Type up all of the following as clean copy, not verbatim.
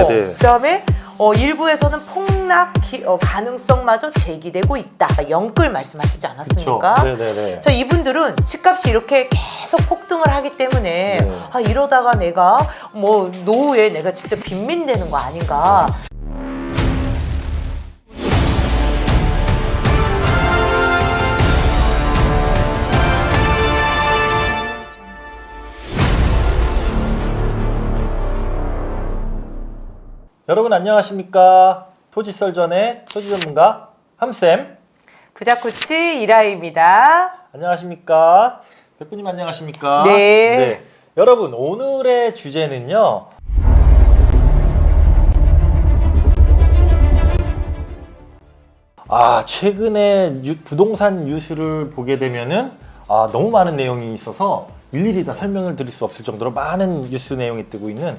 네네. 그다음에 일부에서는 폭락 가능성마저 제기되고 있다. 영끌 말씀하시지 않았습니까? 그쵸. 네네네. 자, 이분들은 집값이 이렇게 계속 폭등을 하기 때문에 네. 아, 이러다가 내가 뭐 노후에 내가 진짜 빈민되는 거 아닌가. 여러분 안녕하십니까? 토지썰전의 토지 전문가 함쌤. 부자코치 이라입니다. 안녕하십니까? 대표님 안녕하십니까? 네. 여러분 오늘의 주제는요. 최근에 부동산 뉴스를 보게 되면은 너무 많은 내용이 있어서 일일이 다 설명을 드릴 수 없을 정도로 많은 뉴스 내용이 뜨고 있는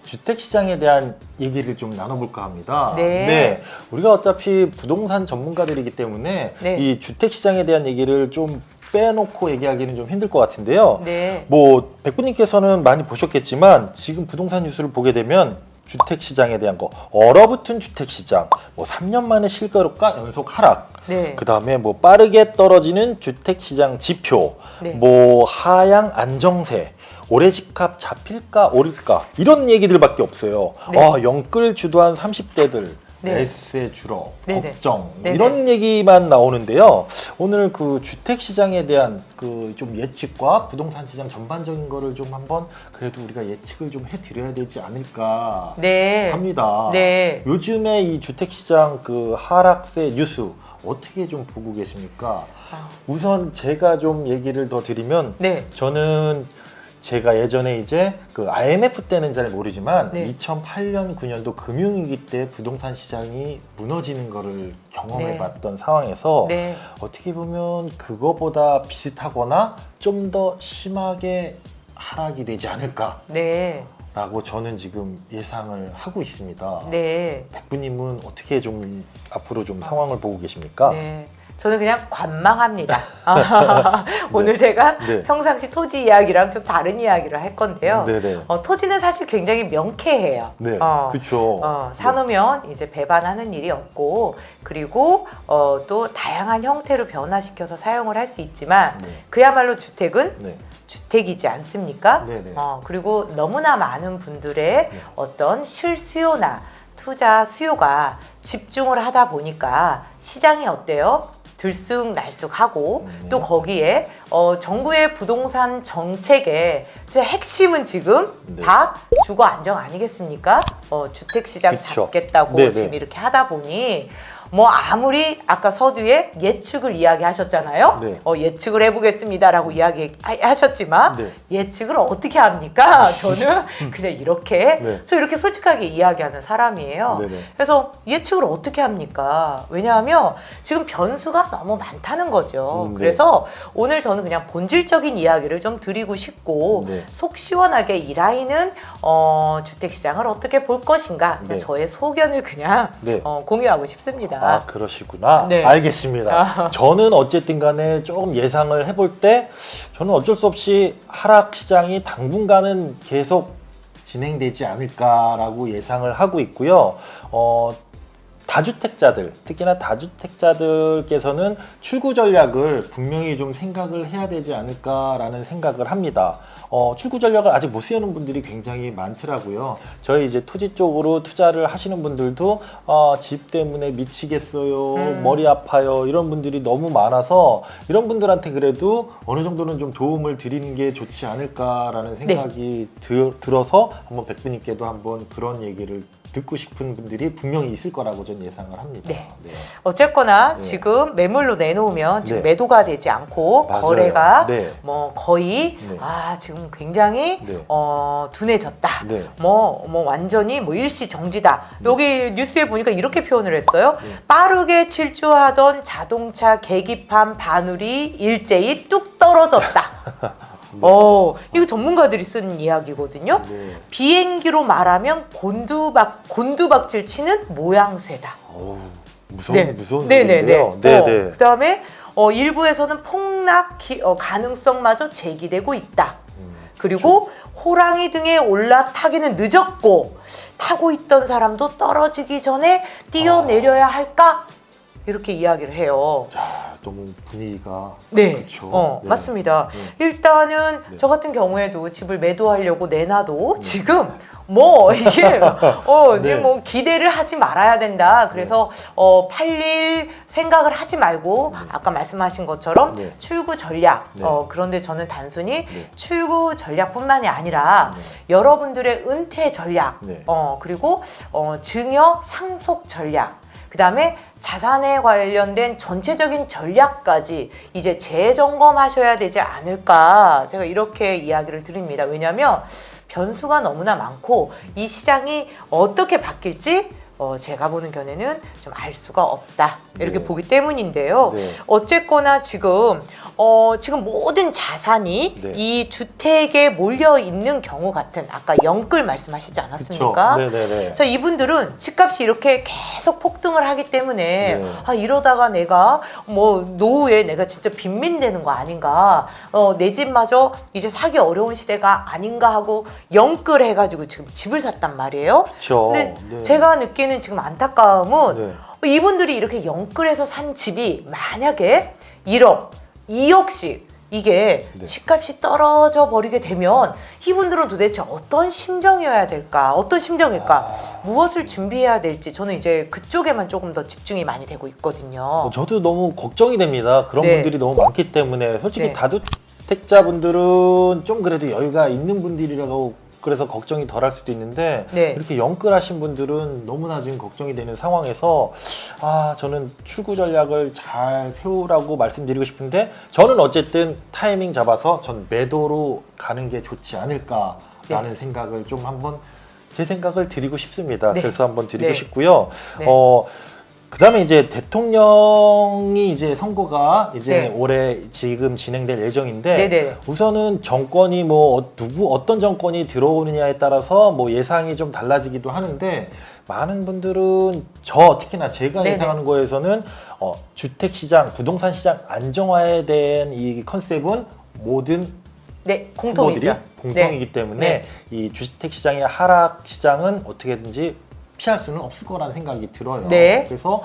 주택시장에 대한 얘기를 좀 나눠볼까 합니다. 네. 우리가 어차피 부동산 전문가들이기 때문에 네. 이 주택시장에 대한 얘기를 좀 빼놓고 얘기하기는 좀 힘들 것 같은데요. 네. 뭐 백부님께서는 많이 보셨겠지만 지금 부동산 뉴스를 보게 되면 주택시장에 대한 거, 얼어붙은 주택시장, 뭐 3년 만에 실거래가 연속 하락, 네. 그 다음에 뭐 빠르게 떨어지는 주택시장 지표, 네. 뭐 하향 안정세, 올해 집값 잡힐까 오를까 이런 얘기들밖에 없어요. 네. 영끌 주도한 30대들 네. 매수세 줄어, 네네. 걱정 네네. 이런 얘기만 나오는데요. 오늘 그 주택시장에 대한 그 좀 예측과 부동산 시장 전반적인 거를 좀 한번 그래도 우리가 예측을 좀 해드려야 되지 않을까 네. 합니다. 네. 요즘에 이 주택시장 그 하락세 뉴스 어떻게 좀 보고 계십니까? 우선 제가 좀 얘기를 더 드리면 네. 저는 제가 예전에 이제 그 IMF 때는 잘 모르지만 네. 2008년 9년도 금융위기 때 부동산 시장이 무너지는 거를 경험해 네. 봤던 상황에서 네. 어떻게 보면 그거보다 비슷하거나 좀 더 심하게 하락이 되지 않을까 네. 라고 저는 지금 예상을 하고 있습니다. 네. 백부님은 어떻게 좀 앞으로 좀 상황을 보고 계십니까? 네. 저는 그냥 관망합니다. 오늘 제가 네. 평상시 토지 이야기랑 좀 다른 이야기를 할 건데요. 네네. 토지는 사실 굉장히 명쾌해요. 네, 그렇죠. 사놓으면 이제 배반하는 일이 없고, 그리고 또 다양한 형태로 변화시켜서 사용을 할 수 있지만, 네. 그야말로 주택은 네. 주택이지 않습니까? 네네. 그리고 너무나 많은 분들의 어떤 실수요나 투자 수요가 집중을 하다 보니까 시장이 어때요? 들쑥날쑥하고 또 거기에 정부의 부동산 정책의 제 핵심은 지금 네. 다 주거 안정 아니겠습니까? 주택시장 그쵸. 잡겠다고 네네. 지금 이렇게 하다 보니 뭐 아무리 아까 서두에 예측을 이야기하셨잖아요. 네. 예측을 해보겠습니다라고 이야기하셨지만 네. 예측을 어떻게 합니까? 저는 그냥 이렇게 네. 저 이렇게 솔직하게 이야기하는 사람이에요. 네네. 그래서 예측을 어떻게 합니까? 왜냐하면 지금 변수가 너무 많다는 거죠. 네. 그래서 오늘 저는 그냥 본질적인 이야기를 좀 드리고 싶고 네. 속 시원하게 이 라인은 주택시장을 어떻게 볼 것인가 네. 저의 소견을 그냥 네. 공유하고 싶습니다. 그러시구나. 네. 알겠습니다. 저는 어쨌든 간에 조금 예상을 해볼 때 저는 어쩔 수 없이 하락 시장이 당분간은 계속 진행되지 않을까라고 예상을 하고 있고요. 다주택자들, 특히나 다주택자들께서는 출구 전략을 분명히 좀 생각을 해야 되지 않을까라는 생각을 합니다. 출구 전략을 아직 못 세우는 분들이 굉장히 많더라고요. 저희 이제 토지 쪽으로 투자를 하시는 분들도 집 때문에 미치겠어요, 머리 아파요 이런 분들이 너무 많아서 이런 분들한테 그래도 어느 정도는 좀 도움을 드리는 게 좋지 않을까라는 생각이 들어서 한번 백부님께도 한번 그런 얘기를 듣고 싶은 분들이 분명히 있을 거라고 저는 예상을 합니다. 네. 어쨌거나 네. 지금 매물로 내놓으면 지금 네. 매도가 되지 않고 맞아요. 거래가 네. 뭐 거의 네. 지금 굉장히 네. 둔해졌다. 네. 뭐 완전히 뭐 일시 정지다. 여기 뉴스에 보니까 이렇게 표현을 했어요. 네. 빠르게 질주하던 자동차 계기판 바늘이 일제히 뚝 떨어졌다. 이거 전문가들이 쓴 이야기거든요. 네. 비행기로 말하면 곤두박질 치는 모양새다. 무서운 네네네. 일인데요. 네네. 그다음에 일부에서는 폭락 가능성마저 제기되고 있다. 그리고 호랑이 등에 올라타기는 늦었고 타고 있던 사람도 떨어지기 전에 뛰어내려야 할까? 이렇게 이야기를 해요. 자, 너무 분위기가 네, 그렇죠. 네. 맞습니다. 네. 일단은 네. 저 같은 경우에도 집을 매도하려고 내놔도 지금 뭐 이게 네. 지금 뭐 기대를 하지 말아야 된다. 그래서 팔릴 생각을 하지 말고 아까 말씀하신 것처럼 네. 출구 전략. 네. 그런데 저는 단순히 네. 출구 전략뿐만이 아니라 여러분들의 은퇴 전략, 네. 그리고 증여 상속 전략. 그다음에 자산에 관련된 전체적인 전략까지 이제 재점검하셔야 되지 않을까, 제가 이렇게 이야기를 드립니다. 왜냐하면 변수가 너무나 많고 이 시장이 어떻게 바뀔지 제가 보는 견해는 좀 알 수가 없다, 이렇게 네. 보기 때문인데요. 네. 어쨌거나 지금 모든 자산이 네. 이 주택에 몰려 있는 경우 같은, 아까 영끌 말씀하시지 않았습니까? 네네네. 자, 이분들은 집값이 이렇게 계속 폭등을 하기 때문에 네. 이러다가 내가 뭐 노후에 내가 진짜 빈민되는 거 아닌가, 내 집마저 이제 사기 어려운 시대가 아닌가 하고 영끌 해가지고 지금 집을 샀단 말이에요. 그렇죠. 근데 네. 제가 느끼는 지금 안타까움은 네. 이분들이 이렇게 영끌해서 산 집이 만약에 1억, 2억씩 이게 네. 집값이 떨어져 버리게 되면 이분들은 도대체 어떤 심정이어야 될까? 어떤 심정일까? 무엇을 준비해야 될지 저는 이제 그쪽에만 조금 더 집중이 많이 되고 있거든요. 저도 너무 걱정이 됩니다. 그런 네. 분들이 너무 많기 때문에 솔직히 네. 다주택자분들은 좀 그래도 여유가 있는 분들이라고, 그래서 걱정이 덜할 수도 있는데 네. 이렇게 영끌하신 분들은 너무나 지금 걱정이 되는 상황에서 저는 출구 전략을 잘 세우라고 말씀드리고 싶은데, 저는 어쨌든 타이밍 잡아서 전 매도로 가는 게 좋지 않을까라는 생각을 좀 한번 제 생각을 드리고 싶습니다. 네. 그래서 한번 드리고 네. 싶고요. 싶고요. 그다음에 이제 대통령이 이제 선거가 이제 네. 올해 지금 진행될 예정인데, 네네. 우선은 정권이 어떤 정권이 들어오느냐에 따라서 뭐 예상이 좀 달라지기도 하는데, 많은 분들은 특히나 제가 네네. 예상하는 거에서는 주택 시장, 부동산 시장 안정화에 대한 이 컨셉은 모든 네, 후보들이 공통이죠. 공통이기 때문에 네. 이 주택 시장의 하락 시장은 어떻게든지 피할 수는 없을 거라는 생각이 들어요. 네. 그래서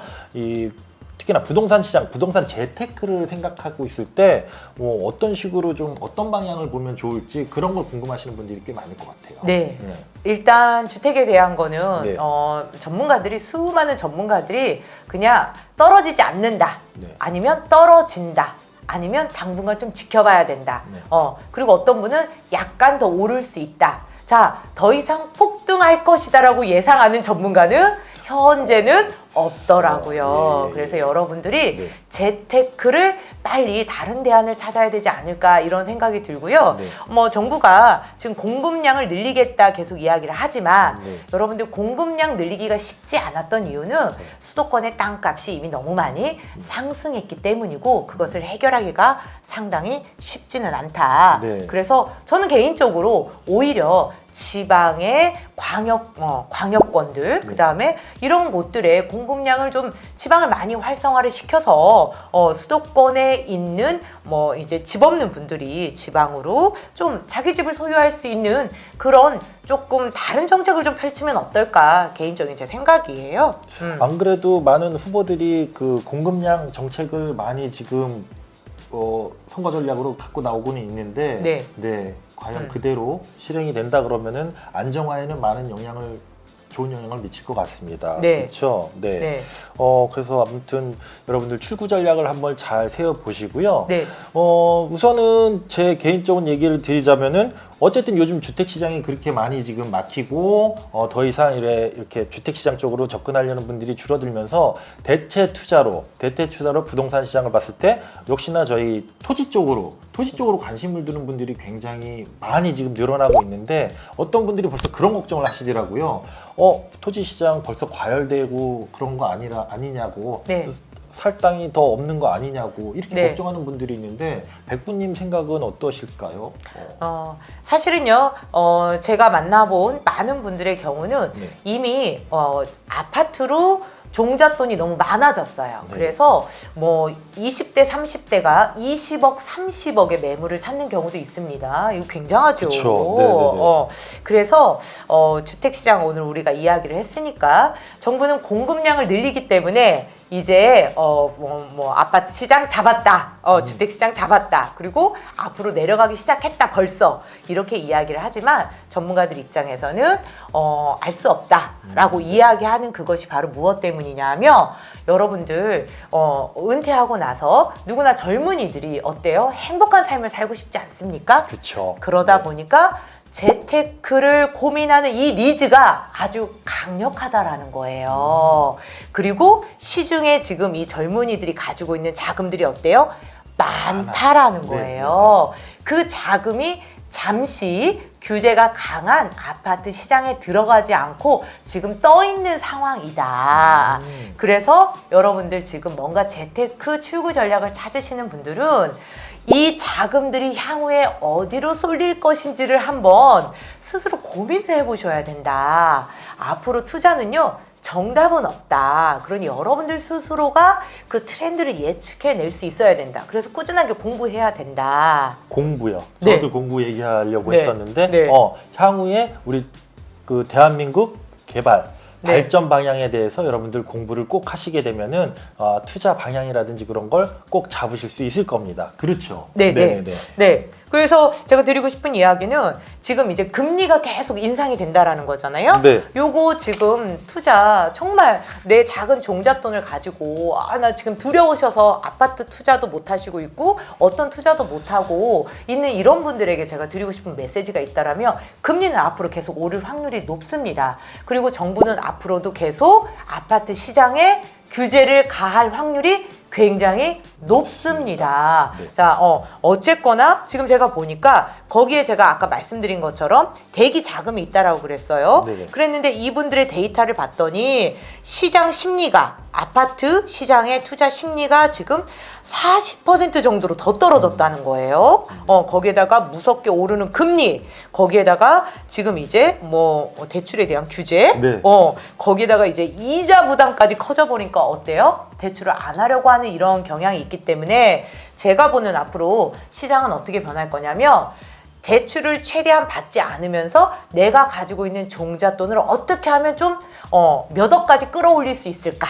특히나 부동산 시장, 부동산 재테크를 생각하고 있을 때 어떤 식으로 좀 어떤 방향을 보면 좋을지, 그런 걸 궁금하시는 분들이 꽤 많을 것 같아요. 네. 일단 주택에 대한 거는 네. 수많은 전문가들이 그냥 떨어지지 않는다, 네. 아니면 떨어진다, 아니면 당분간 좀 지켜봐야 된다. 네. 그리고 어떤 분은 약간 더 오를 수 있다. 자, 더 이상 폭등할 것이다라고 예상하는 전문가는 현재는 없더라고요. 네. 그래서 여러분들이 네. 재테크를 빨리 다른 대안을 찾아야 되지 않을까, 이런 생각이 들고요. 네. 정부가 지금 공급량을 늘리겠다 계속 이야기를 하지만 네. 여러분들 공급량 늘리기가 쉽지 않았던 이유는 수도권의 땅값이 이미 너무 많이 상승했기 때문이고, 그것을 해결하기가 상당히 쉽지는 않다. 네. 그래서 저는 개인적으로 오히려 지방의 광역권들, 네. 그다음에 이런 곳들의 공급량을 좀 지방을 많이 활성화를 시켜서 수도권에 있는 이제 집 없는 분들이 지방으로 좀 자기 집을 소유할 수 있는 그런 조금 다른 정책을 좀 펼치면 어떨까, 개인적인 제 생각이에요. 안 그래도 많은 후보들이 그 공급량 정책을 많이 지금 선거 전략으로 갖고 나오고는 있는데, 네. 과연 그대로 실행이 된다 그러면은 안정화에는 좋은 영향을 미칠 것 같습니다. 네. 그렇죠. 네. 네. 그래서 아무튼 여러분들 출구 전략을 한번 잘 세워 보시고요. 네. 우선은 제 개인적인 얘기를 드리자면은, 어쨌든 요즘 주택 시장이 그렇게 많이 지금 막히고 더 이상 이렇게 주택 시장 쪽으로 접근하려는 분들이 줄어들면서 대체 투자로 부동산 시장을 봤을 때 역시나 저희 토지 쪽으로 관심을 두는 분들이 굉장히 많이 지금 늘어나고 있는데, 어떤 분들이 벌써 그런 걱정을 하시더라고요. 토지 시장 벌써 과열되고 그런 거 아니냐고. 네. 살 땅이 더 없는 거 아니냐고 이렇게 네. 걱정하는 분들이 있는데, 백부님 생각은 어떠실까요? 사실은요, 제가 만나본 많은 분들의 경우는 네. 이미 아파트로 종잣돈이 너무 많아졌어요. 네. 그래서 뭐 20대, 30대가 20억, 30억의 매물을 찾는 경우도 있습니다. 이거 굉장하죠. 그쵸. 네네네. 그래서 주택시장 오늘 우리가 이야기를 했으니까 정부는 공급량을 늘리기 때문에 이제 아파트 시장 잡았다, 주택 시장 잡았다, 그리고 앞으로 내려가기 시작했다 벌써 이렇게 이야기를 하지만 전문가들 입장에서는 알 수 없다라고 이야기하는 그것이 바로 무엇 때문이냐면 여러분들 은퇴하고 나서 누구나 젊은이들이 어때요? 행복한 삶을 살고 싶지 않습니까? 그렇죠. 그러다 보니까 재테크를 고민하는 이 니즈가 아주 강력하다라는 거예요. 그리고 시중에 지금 이 젊은이들이 가지고 있는 자금들이 어때요? 많다라는 거예요. 그 자금이 잠시 규제가 강한 아파트 시장에 들어가지 않고 지금 떠 있는 상황이다. 그래서 여러분들 지금 뭔가 재테크 출구 전략을 찾으시는 분들은 이 자금들이 향후에 어디로 쏠릴 것인지를 한번 스스로 고민을 해보셔야 된다. 앞으로 투자는요, 정답은 없다. 그러니 여러분들 스스로가 그 트렌드를 예측해낼 수 있어야 된다. 그래서 꾸준하게 공부해야 된다. 공부요. 네. 저도 공부 얘기하려고 네. 했었는데 네. 향후에 우리 그 대한민국 개발 네. 발전 방향에 대해서 여러분들 공부를 꼭 하시게 되면은 투자 방향이라든지 그런 걸 꼭 잡으실 수 있을 겁니다. 그렇죠. 네. 네네네. 네. 그래서 제가 드리고 싶은 이야기는 지금 이제 금리가 계속 인상이 된다라는 거잖아요. 네. 요거 지금 투자 정말 내 작은 종잣돈을 가지고 나 지금 두려우셔서 아파트 투자도 못 하시고 있고 어떤 투자도 못 하고 있는 이런 분들에게 제가 드리고 싶은 메시지가 있다라면 금리는 앞으로 계속 오를 확률이 높습니다. 그리고 정부는 앞으로도 계속 아파트 시장에 규제를 가할 확률이 굉장히 높습니다. 네. 자, 어쨌거나 지금 제가 보니까 거기에 제가 아까 말씀드린 것처럼 대기 자금이 있다라고 그랬어요. 네네. 그랬는데 이분들의 데이터를 봤더니 시장 심리가 아파트 시장의 투자 심리가 지금 40% 정도로 더 떨어졌다는 거예요. 거기에다가 무섭게 오르는 금리, 거기에다가 지금 이제 뭐 대출에 대한 규제, 네. 거기에다가 이제 이자 부담까지 커져 보니까 어때요? 대출을 안 하려고 하는 이런 경향이 있기 때문에 제가 보는 앞으로 시장은 어떻게 변할 거냐면 대출을 최대한 받지 않으면서 내가 가지고 있는 종잣돈을 어떻게 하면 좀 몇 억까지 끌어올릴 수 있을까?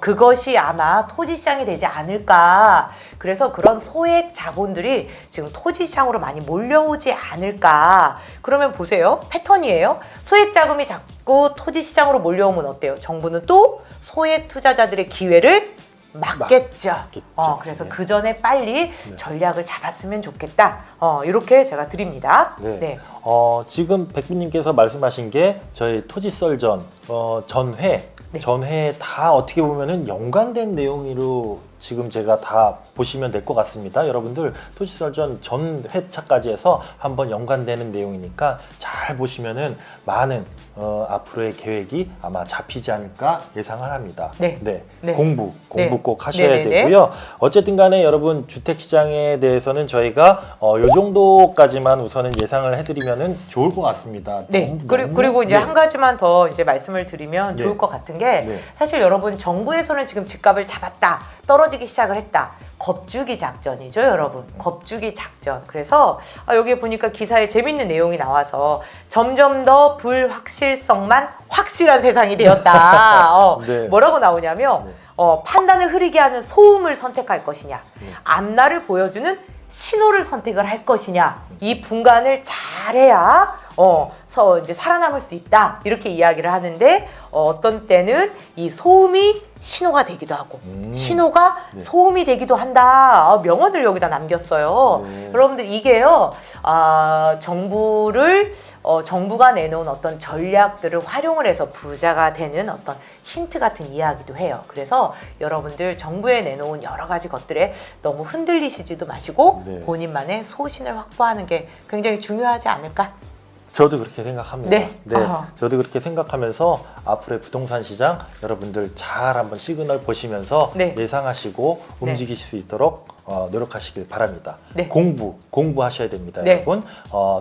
그것이 아마 토지시장이 되지 않을까. 그래서 그런 소액 자본들이 지금 토지시장으로 많이 몰려오지 않을까. 그러면 보세요. 패턴이에요. 소액 자금이 자꾸 토지시장으로 몰려오면 어때요? 정부는 또 소액 투자자들의 기회를 막겠죠. 그래서 네. 그 전에 빨리 전략을 잡았으면 좋겠다. 이렇게 제가 드립니다. 네. 지금 백부님께서 말씀하신 게 저희 토지썰전 전회 네. 전회에 다 어떻게 보면은 연관된 내용으로 지금 제가 다 보시면 될 것 같습니다. 여러분들 토지설전 전 회차까지 해서 한번 연관되는 내용이니까 잘 보시면은 많은 앞으로의 계획이 아마 잡히지 않을까 예상을 합니다. 네. 공부 네. 꼭 하셔야 네네네. 되고요. 어쨌든 간에 여러분 주택시장에 대해서는 저희가 요 정도까지만 우선은 예상을 해드리면은 좋을 것 같습니다. 네. 그리고 이제 한 가지만 더 이제 말씀을 드리면 네. 좋을 것 같은 게 네. 사실 여러분 정부에서는 지금 집값을 잡았다. 떨어지기 시작을 했다. 겁주기 작전이죠, 여러분. 겁주기 작전. 그래서 여기에 보니까 기사에 재밌는 내용이 나와서 점점 더 불확실성만 확실한 세상이 되었다. 네. 뭐라고 나오냐면 판단을 흐리게 하는 소음을 선택할 것이냐, 앞날을 보여주는 신호를 선택을 할 것이냐, 이 분간을 잘해야 이제 살아남을 수 있다. 이렇게 이야기를 하는데 어떤 때는 이 소음이 신호가 되기도 하고 신호가 네. 소음이 되기도 한다. 명언을 여기다 남겼어요. 네. 여러분들 이게요, 정부가 내놓은 어떤 전략들을 활용을 해서 부자가 되는 어떤 힌트 같은 이야기도 해요. 그래서 여러분들 정부에 내놓은 여러 가지 것들에 너무 흔들리시지도 마시고 네. 본인만의 소신을 확보하는 게 굉장히 중요하지 않을까? 저도 그렇게 생각합니다. 네. 저도 그렇게 생각하면서 앞으로의 부동산 시장 여러분들 잘 한번 시그널 보시면서 네. 예상하시고 네. 움직이실 수 있도록 노력하시길 바랍니다. 네. 공부하셔야 됩니다, 네. 여러분.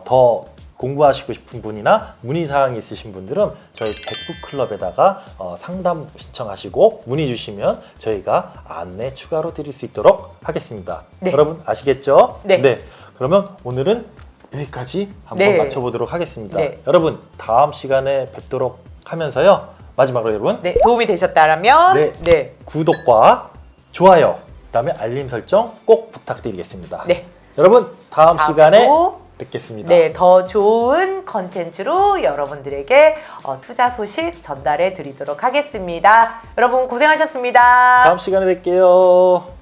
더 공부하시고 싶은 분이나 문의사항이 있으신 분들은 저희 백구클럽에다가 상담 신청하시고 문의 주시면 저희가 안내 추가로 드릴 수 있도록 하겠습니다. 네. 여러분 아시겠죠? 네. 그러면 오늘은 여기까지 한번 네. 마쳐보도록 하겠습니다. 네. 여러분 다음 시간에 뵙도록 하면서요. 마지막으로 여러분 네, 도움이 되셨다라면 네. 네. 구독과 좋아요, 그다음에 알림 설정 꼭 부탁드리겠습니다. 네. 여러분 다음 시간에 다음으로 뵙겠습니다. 네, 더 좋은 컨텐츠로 여러분들에게 투자 소식 전달해 드리도록 하겠습니다. 여러분 고생하셨습니다. 다음 시간에 뵐게요.